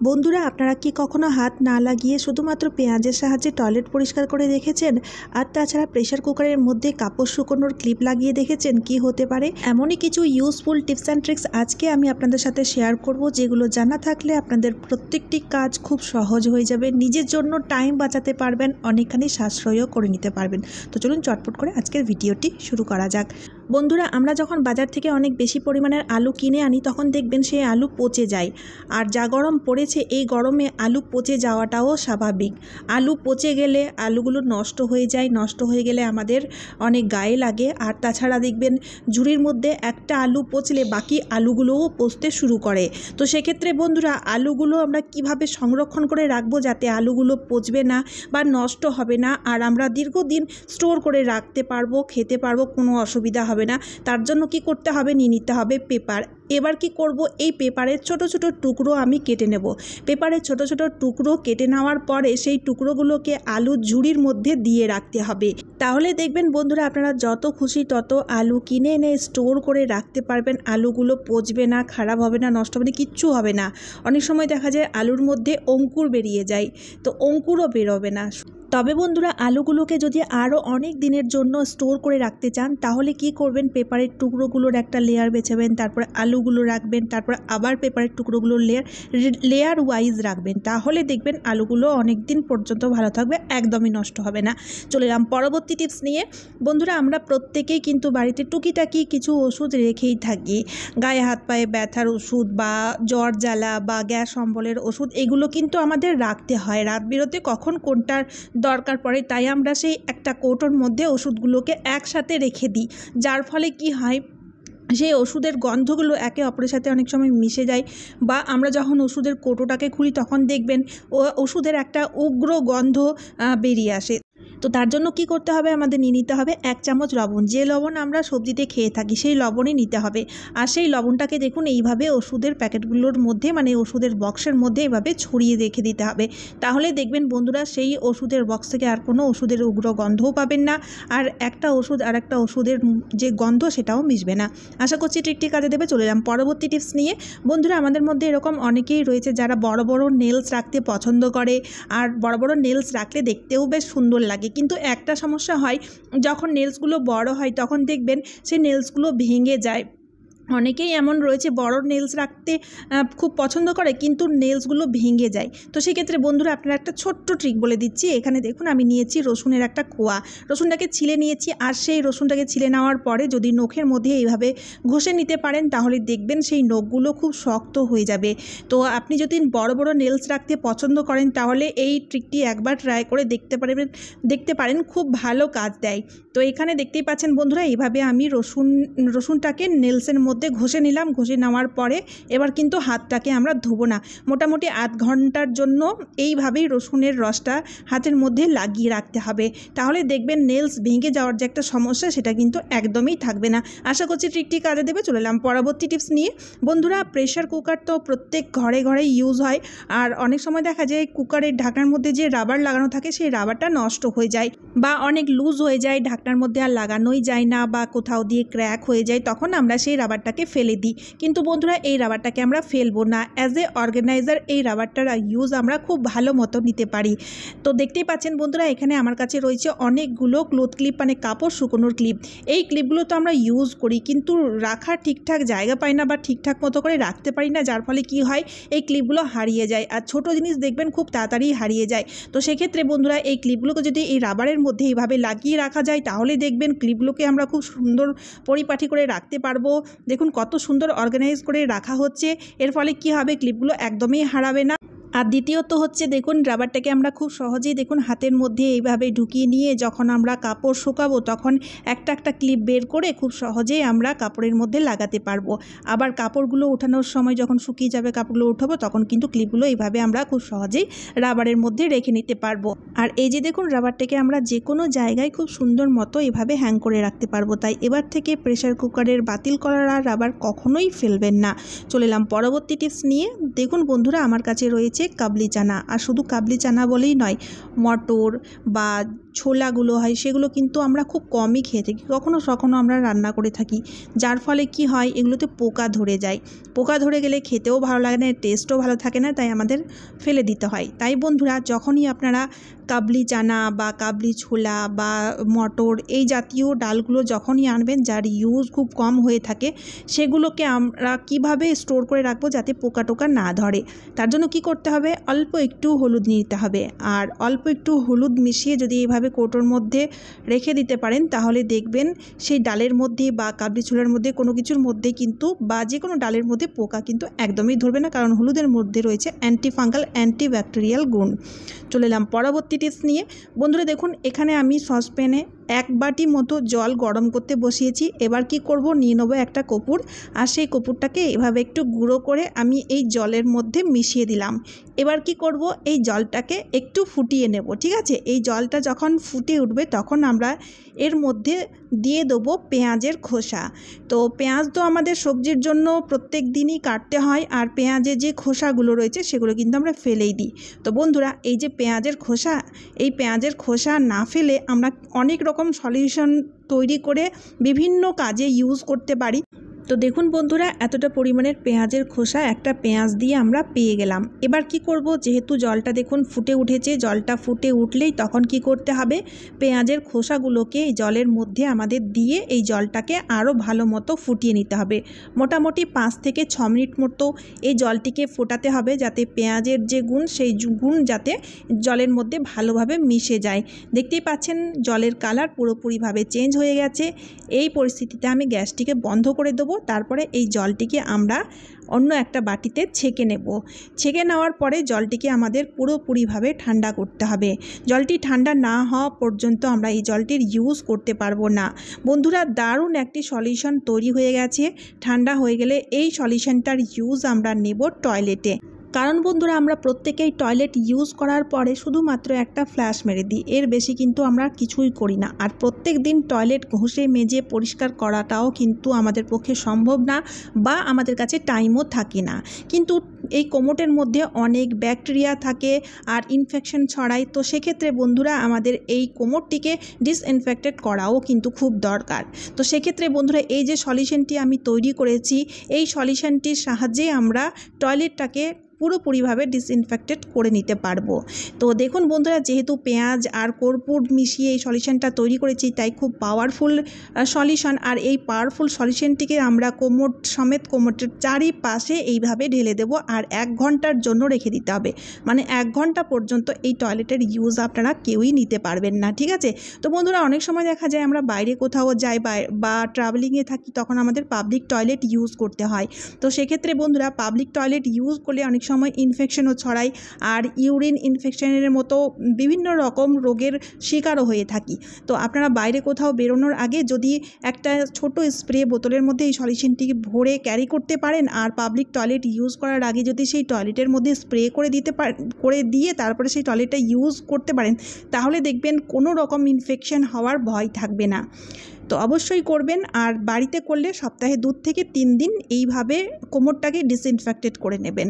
বন্ধুরা, আপনারা কি কখনো হাত না লাগিয়ে শুধুমাত্র পেঁয়াজের সাহায্যে টয়লেট পরিষ্কার করে দেখেছেন? আর তাছাড়া প্রেসার কুকারের মধ্যে কাপড় শুকোনোর ক্লিপ লাগিয়ে দেখেছেন কি হতে পারে? এমনই কিছু ইউজফুল টিপস অ্যান্ড ট্রিক্স আজকে আমি আপনাদের সাথে শেয়ার করব, যেগুলো জানা থাকলে আপনাদের প্রত্যেকটি কাজ খুব সহজ হয়ে যাবে, নিজের জন্য টাইম বাঁচাতে পারবেন, অনেকখানি সাশ্রয়ও করে নিতে পারবেন। তো চলুন চটপট করে আজকের ভিডিওটি শুরু করা যাক। বন্ধুরা, আমরা যখন বাজার থেকে অনেক বেশি পরিমাণের আলু কিনে আনি তখন দেখবেন সেই আলু পচে যায়। আর যা গরম পড়েছে এই গরমে আলু পচে যাওয়াটাও স্বাভাবিক। আলু পচে গেলে আলুগুলো নষ্ট হয়ে যায়, নষ্ট হয়ে গেলে আমাদের অনেক গায়ে লাগে। আর তাছাড়া দেখবেন ঝুড়ির মধ্যে একটা আলু পচলে বাকি আলুগুলোও পচতে শুরু করে। তো সেক্ষেত্রে বন্ধুরা, আলুগুলো আমরা কিভাবে সংরক্ষণ করে রাখবো যাতে আলুগুলো পচবে না বা নষ্ট হবে না, আর আমরা দীর্ঘদিন স্টোর করে রাখতে পারবো, খেতে পারবো, কোনো অসুবিধা হবে না। তার জন্য কি করতে হবে, নিয়ে নিতে হবে পেপার। এবার কি করব, এই পেপারের ছোট ছোট টুকরো আমি কেটে নেব। পেপারের ছোট ছোট টুকরো কেটে নেওয়ার পরে সেই টুকরোগুলোকে আলুর ঝুড়ির মধ্যে দিয়ে রাখতে হবে। তাহলে দেখবেন বন্ধুরা, আপনারা যত খুশি তত আলু কিনে এনে স্টোর করে রাখতে পারবেন। আলুগুলো পচবে না, খারাপ হবে না, নষ্ট হবে না, কিচ্ছু হবে না। অনেক সময় দেখা যায় আলুর মধ্যে অঙ্কুর বেরিয়ে যায়, তো অঙ্কুরও বেরোবে না। তবে বন্ধুরা, আলুগুলোকে যদি আরও অনেক দিনের জন্য স্টোর করে রাখতে চান তাহলে কি করবেন, পেপারের টুকরোগুলোর একটা লেয়ার বেছাবেন, তারপরে আলুগুলো রাখবেন, তারপর আবার পেপারের টুকরোগুলোর লেয়ার ওয়াইজ রাখবেন। তাহলে দেখবেন আলুগুলো অনেক দিন পর্যন্ত ভালো থাকবে, একদমই নষ্ট হবে না। চলে এলাম পরবর্তী টিপস নিয়ে। বন্ধুরা, আমরা প্রত্যেকেই কিন্তু বাড়িতে টুকিটাকি কিছু ওষুধ রেখেই থাকি। গায়ে হাত পায়ে ব্যথার ওষুধ বা জ্বর জ্বালা বা গ্যাস অম্বলের ওষুধ, এগুলো কিন্তু আমাদের রাখতে হয়। রাত বিরতে কখন কোনটার দরকার পড়ে, তাই আমরা সেই একটা কৌটোর মধ্যে ওষুধগুলোকে একসাথে রেখে দিই। যার ফলে কি হয়, সেই ওষুধের গন্ধগুলো একে অপরের সাথে অনেক সময় মিশে যায়, বা আমরা যখন ওষুধের কৌটোটাকে খুলি তখন দেখবেন ওষুধের একটা উগ্র গন্ধ বেরিয়ে আসে। তো তার জন্য কি করতে হবে, আমাদের নিয়ে নিতে হবে 1 চামচ লবণ। যে লবণ আমরা সবজিতে খেয়ে থাকি সেই লবণই নিতে হবে। আর সেই লবণটাকে দেখুন এইভাবে ওষুধের প্যাকেটগুলোর মধ্যে, মানে ওষুধের বক্সের মধ্যে এইভাবে ছড়িয়ে রেখে দিতে হবে। তাহলে দেখবেন বন্ধুরা, সেই ওষুধের বক্স থেকে আর কোনো ওষুধের উগ্র গন্ধও পাবেন না, আর একটা ওষুধ আর একটা ওষুধের যে গন্ধ সেটাও মিশবে না। আশা করছি ট্রিকটি কাজে দেবে। চলে এলাম পরবর্তী টিপস নিয়ে। বন্ধুরা, আমাদের মধ্যে এরকম অনেকেই রয়েছে যারা বড় বড় নেলস রাখতে পছন্দ করে, আর বড় বড় নেলস রাখলে দেখতেও বেশ সুন্দর লাগে। কিন্তু একটা সমস্যা হয়, যখন নেলসগুলো বড় হয় তখন দেখবেন সেই নেলসগুলো ভেঙে যায়। অনেকেই এমন রয়েছে বড় নেলস রাখতে খুব পছন্দ করে, কিন্তু নেলসগুলো ভেঙে যায়। তো সেক্ষেত্রে বন্ধুরা, আপনারা একটা ছোট্ট ট্রিক বলে দিচ্ছি। এখানে দেখুন আমি নিয়েছি রসুনের একটা কোয়া, রসুনটাকে ছিলে নিয়েছি। আর সেই রসুনটাকে ছিলে নেওয়ার পরে যদি নখের মধ্যে এইভাবে ঘষে নিতে পারেন তাহলে দেখবেন সেই নখগুলো খুব শক্ত হয়ে যাবে। তো আপনি যদি বড় বড় নেলস রাখতে পছন্দ করেন তাহলে এই ট্রিকটি একবার ট্রাই করে দেখতে পারেন, খুব ভালো কাজ দেয়। তো এখানে দেখতেই পাচ্ছেন বন্ধুরা, এইভাবে আমি রসুনটাকে নেলসের মধ্যে ঘষে নিলাম। ঘষে নেওয়ার পরে এবার কিন্তু হাতটাকে আমরা ধোবো না। মোটামুটি আধ ঘন্টার জন্য এইভাবেই রসুনের রসটা হাতের মধ্যে লাগিয়ে রাখতে হবে। তাহলে দেখবেন নেলস ভেঙে যাওয়ার যে একটা সমস্যা সেটা কিন্তু একদমই থাকবে না। আশা করছি ট্রিকটি কাজে দেবে। চলে এলাম পরবর্তী টিপস নিয়ে। বন্ধুরা, প্রেশার কুকার তো প্রত্যেক ঘরে ঘরে ইউজ হয়, আর অনেক সময় দেখা যায় কুকারের ঢাকনার মধ্যে যে রাবার লাগানো থাকে সেই রাবারটা নষ্ট হয়ে যায় বা অনেক লুজ হয়ে যায়, ঢাকনার মধ্যে আর লাগানোই যায় না, বা কোথাও দিয়ে ক্র্যাক হয়ে যায়, তখন আমরা সেই রাবারটাকে ফেলে দিই। কিন্তু বন্ধুরা, এই রাবারটাকে আমরা ফেলবো না। অ্যাজ এ অর্গানাইজার এই রাবারটার ইউজ আমরা খুব ভালো মতো নিতে পারি। তো দেখতেই পাচ্ছেন বন্ধুরা, এখানে আমার কাছে রয়েছে অনেকগুলো ক্লোথ ক্লিপ, মানে কাপড় শুকোনোর ক্লিপ। এই ক্লিপগুলো তো আমরা ইউজ করি, কিন্তু রাখার ঠিকঠাক জায়গা পাই না বা ঠিকঠাক মতো করে রাখতে পারি না, যার ফলে কি হয়, এই ক্লিপগুলো হারিয়ে যায়। আর ছোট জিনিস দেখবেন খুব তাড়াতাড়ি হারিয়ে যায়। তো সেক্ষেত্রে বন্ধুরা, এই ক্লিপগুলোকে যদি এই রাবারের মধ্যে এইভাবে লাগিয়ে রাখা যায় তাহলে দেখবেন ক্লিপগুলোকে আমরা খুব সুন্দর পরিপাটি করে রাখতে পারবো। দেখুন কত সুন্দর অর্গানাইজ করে রাখা হচ্ছে। এর ফলে কি হবে, ক্লিপগুলো একদমই হারাবে না। আর দ্বিতীয়ত হচ্ছে, দেখুন রাবারটাকে আমরা খুব সহজেই দেখুন হাতের মধ্যে এইভাবে ঢুকিয়ে নিয়ে যখন আমরা কাপড় শুকাবো তখন একটা একটা ক্লিপ বের করে খুব সহজেই আমরা কাপড়ের মধ্যে লাগাতে পারবো। আবার কাপড়গুলো ওঠানোর সময় যখন শুকিয়ে যাবে কাপড়গুলো উঠাবো তখন কিন্তু ক্লিপগুলো এইভাবে আমরা খুব সহজেই রাবারের মধ্যে রেখে নিতে পারবো। আর এই যে দেখুন, রাবারটাকে আমরা যে কোনো জায়গায় খুব সুন্দর মতো এভাবে হ্যাং করে রাখতে পারবো। তাই এবার থেকে প্রেসার কুকারের বাতিল করার আর রাবার কখনোই ফেলবেন না। চলে এলাম পরবর্তী টিপস নিয়ে। দেখুন বন্ধুরা, আমার কাছে রয়েছে কাবলি চানা। আর শুধু কাবলি চানা বলেই নয়, মটর বা ছোলাগুলো হয় সেগুলো কিন্তু আমরা খুব কমই খেয়ে থাকি, কখনো কখনো আমরা রান্না করে থাকি, যার ফলে কি হয় এগুলোতে পোকা ধরে যায়। পোকা ধরে গেলে খেতেও ভালো লাগে না, টেস্টও ভালো থাকে না, তাই আমাদের ফেলে দিতে হয়। তাই বন্ধুরা, যখনই আপনারা কাবলি চানা বা কাবলি ছোলা বা মটর এই জাতীয় ডালগুলো যখনই আনবেন যার ইউজ খুব কম হয়ে থাকে, সেগুলোকে আমরা কিভাবে স্টোর করে রাখবো যাতে পোকা টোকা না ধরে, তার জন্য কি করতে হবে, অল্প একটু হলুদ নিতে হবে। আর অল্প একটু হলুদ মিশিয়ে যদি এইভাবে কৌটোর মধ্যে রেখে দিতে পারেন, তাহলে দেখবেন সেই ডালের মধ্যে বা কাবলি ছোলার মধ্যে কোনো কিছুর মধ্যে কিন্তু, বা যে কোনো ডালের মধ্যে পোকা কিন্তু একদমই ধরবে না, কারণ হলুদের মধ্যে রয়েছে অ্যান্টিফাঙ্গাল অ্যান্টিব্যাকটেরিয়াল গুণ। চলে এলাম পরবর্তী টিপস নিয়ে। বন্ধুরা দেখুন, এখানে আমি সসপ্যানে 1 বাটি মতো জল গরম করতে বসিয়েছি। এবার কি করব, নিয়ে নেবো একটা কর্পূর, আর সেই কর্পূরটাকে এভাবে একটু গুঁড়ো করে আমি এই জলের মধ্যে মিশিয়ে দিলাম। এবার কি করব, এই জলটাকে একটু ফুটিয়ে নেব। ঠিক আছে, এই জলটা যখন ফুটে উঠবে তখন আমরা এর মধ্যে দিয়ে দেবো পেঁয়াজের খোসা। তো পেঁয়াজ তো আমাদের সবজির জন্য প্রত্যেক দিনই কাটতে হয়, আর পেঁয়াজের যে খোসাগুলো রয়েছে সেগুলো কিন্তু আমরা ফেলেই দিই। তো বন্ধুরা, এই যে পেঁয়াজের খোসা, এই পেঁয়াজের খোসা না ফেলে আমরা অনেক রকম সলিউশন তৈরি করে বিভিন্ন কাজে ইউজ করতে পারি। তো দেখুন বন্ধুরা, এতটা পরিমাণের পেঁয়াজের খোসা একটা পেঁয়াজ দিয়ে আমরা পেয়ে গেলাম। এবার কি করব, যেহেতু জলটা দেখুন ফুটে উঠেছে, জলটা ফুটে উঠলেই তখন কি করতে হবে, পেঁয়াজের খোসাগুলোকে এই জলের মধ্যে আমাদের দিয়ে এই জলটাকে আরও ভালো মতো ফুটিয়ে নিতে হবে। মোটামুটি 5 থেকে 6 মিনিট মতো এই জলটিকে ফোটাতে হবে, যাতে পেঁয়াজের যে গুণ সেই গুণ যাতে জলের মধ্যে ভালোভাবে মিশে যায়। দেখতেই পাচ্ছেন জলের কালার পুরোপুরিভাবে চেঞ্জ হয়ে গেছে। এই পরিস্থিতিতে আমি গ্যাসটিকে বন্ধ করে দেবো। তারপরে এই জলটিকে আমরা অন্য একটা বাটিতে ছেঁকে নেব। ছেঁকে নেওয়ার পরে জলটিকে আমাদের পুরোপুরিভাবে ঠান্ডা করতে হবে। জলটি ঠান্ডা না হওয়া পর্যন্ত আমরা এই জলটির ইউজ করতে পারবো না। বন্ধুরা, দারুণ একটি সলিউশন তৈরি হয়ে গেছে। ঠান্ডা হয়ে গেলে এই সলিউশনটার ইউজ আমরা নেব টয়লেটে। কারণ বন্ধুরা, আমরা প্রত্যেকেই টয়লেট ইউজ করার পরে শুধুমাত্র একটা ফ্ল্যাশ মেরে দিই, এর বেশি কিন্তু আমরা কিছুই করি না। আর প্রত্যেক দিন টয়লেট ঘষে মেজে পরিষ্কার করাটাও কিন্তু আমাদের পক্ষে সম্ভব না, বা আমাদের কাছে টাইমও থাকে না। কিন্তু এই কোমোটের মধ্যে অনেক ব্যাকটেরিয়া থাকে আর ইনফেকশন ছড়ায়। তো সেক্ষেত্রে বন্ধুরা, আমাদের এই কোমোটটিকে ডিসইনফেক্টেড করাও কিন্তু খুব দরকার। তো সেক্ষেত্রে বন্ধুরা, এই যে সলিউশনটি আমি তৈরি করেছি, এই সলিউশনটির সাহায্যে আমরা টয়লেটটাকে পুরোপুরিভাবে ডিসইনফেক্টেড করে নিতে পারবো। তো দেখুন বন্ধুরা, যেহেতু পেঁয়াজ আর কর্পূর মিশিয়ে এই সলিউশনটা তৈরি করেছি, তাই খুব পাওয়ারফুল সলিউশন। আর এই পাওয়ারফুল সলিউশনটিকে আমরা কোমোট সমেত কোমোটের চারিপাশে এইভাবে ঢেলে দেবো, আর 1 ঘন্টার জন্য রেখে দিতে হবে। মানে 1 ঘন্টা পর্যন্ত এই টয়লেটের ইউজ আপনারা কেউই নিতে পারবেন না। ঠিক আছে, তো বন্ধুরা, অনেক সময় দেখা যায় আমরা বাইরে কোথাও যাই বা ট্রাভেলিংয়ে থাকি, তখন আমাদের পাবলিক টয়লেট ইউজ করতে হয়। তো সেক্ষেত্রে বন্ধুরা, পাবলিক টয়লেট ইউজ করলে অনেক সময় ইনফেকশনও ছড়ায়, আর ইউরিন ইনফেকশনের মতো বিভিন্ন রকম রোগের শিকারও হয়ে থাকি। তো আপনারা বাইরে কোথাও বেরোনোর আগে যদি একটা ছোট স্প্রে বোতলের মধ্যে এই সলিউশনটি ভরে ক্যারি করতে পারেন, আর পাবলিক টয়লেট ইউজ করার আগে যদি সেই টয়লেটের মধ্যে স্প্রে করে দিয়ে তারপরে সেই টয়লেটটা ইউজ করতে পারেন, তাহলে দেখবেন কোনো রকম ইনফেকশন হওয়ার ভয় থাকবে না। তো অবশ্যই করবেন। আর বাড়িতে করলে সপ্তাহে 2 থেকে 3 দিন এইভাবে কোমরটাকে ডিসইনফেক্টেড করে নেবেন।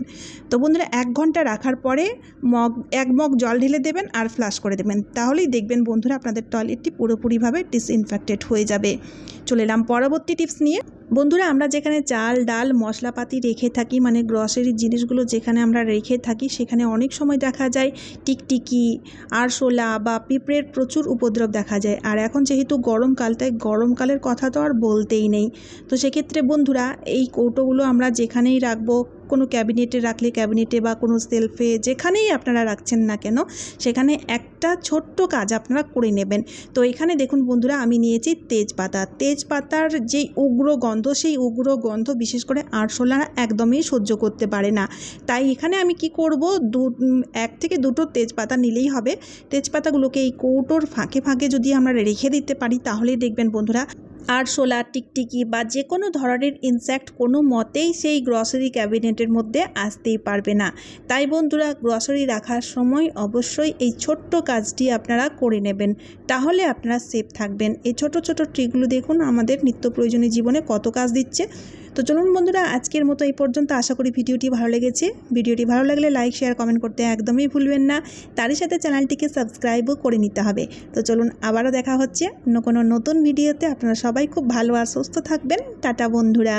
তো বন্ধুরা, 1 ঘন্টা রাখার পরে 1 মগ জল ঢেলে দেবেন আর ফ্লাশ করে দেবেন, তাহলেই দেখবেন বন্ধুরা আপনাদের টয়লেটটি পুরোপুরিভাবে ডিসইনফেক্টেড হয়ে যাবে। চলে এলাম পরবর্তী টিপস নিয়ে। বন্ধুরা, আমরা যেখানে চাল ডাল মশলাপাতি রেখে থাকি, মানে গ্রসারির জিনিসগুলো যেখানে আমরা রেখে থাকি, সেখানে অনেক সময় দেখা যায় টিকটিকি, আরশোলা বা পিঁপড়ের প্রচুর উপদ্রব দেখা যায়। আর এখন যেহেতু গরমকাল, তাই গরমকালের কথা তো আর বলতেই নেই। তো সেক্ষেত্রে বন্ধুরা, এই কৌটোগুলো আমরা যেখানেই রাখবো, কোনো ক্যাবিনেটে রাখলে ক্যাবিনেটে বা কোনো সেলফে, যেখানেই আপনারা রাখছেন না কেন, সেখানে একটা ছোট্ট কাজ আপনারা করে নেবেন। তো এখানে দেখুন বন্ধুরা, আমি নিয়েছি তেজপাতা। তেজপাতার যেই উগ্র গন্ধ, সেই উগ্র গন্ধ বিশেষ করে আরশোলারা একদমই সহ্য করতে পারে না। তাই এখানে আমি কি করব, 1 থেকে 2টো তেজপাতা নিলেই হবে। তেজপাতাগুলোকে এই কৌটোর ফাঁকে ফাঁকে যদি আমরা রেখে দিতে পারি, তাহলেই দেখবেন বন্ধুরা আরশোলা, টিকটিকি বা যে কোনো ধরনের ইনসেক্ট কোনো মতেই সেই গ্রসারি ক্যাবিনেটের মধ্যে আসতেই পারবে না। তাই বন্ধুরা, গ্রসারি রাখার সময় অবশ্যই এই ছোট্ট কাজটি আপনারা করে নেবেন, তাহলে আপনারা সেফ থাকবেন। এই ছোট ছোট ট্রিকগুলো দেখুন আমাদের নিত্য প্রয়োজনীয় জীবনে কত কাজ দিচ্ছে। তো চলুন বন্ধুরা, আজকের মতো এই পর্যন্ত। আশা করি ভিডিওটি ভালো লেগেছে। ভিডিওটি ভালো লাগলে লাইক, শেয়ার, কমেন্ট করতে একদমই ভুলবেন না। তারই সাথে চ্যানেলটিকে সাবস্ক্রাইবও করে নিতে হবে। তো চলুন, আবারও দেখা হচ্ছে অন্য কোনো নতুন ভিডিওতে। আপনারা সবাই খুব ভালো আর সুস্থ থাকবেন। টাটা বন্ধুরা।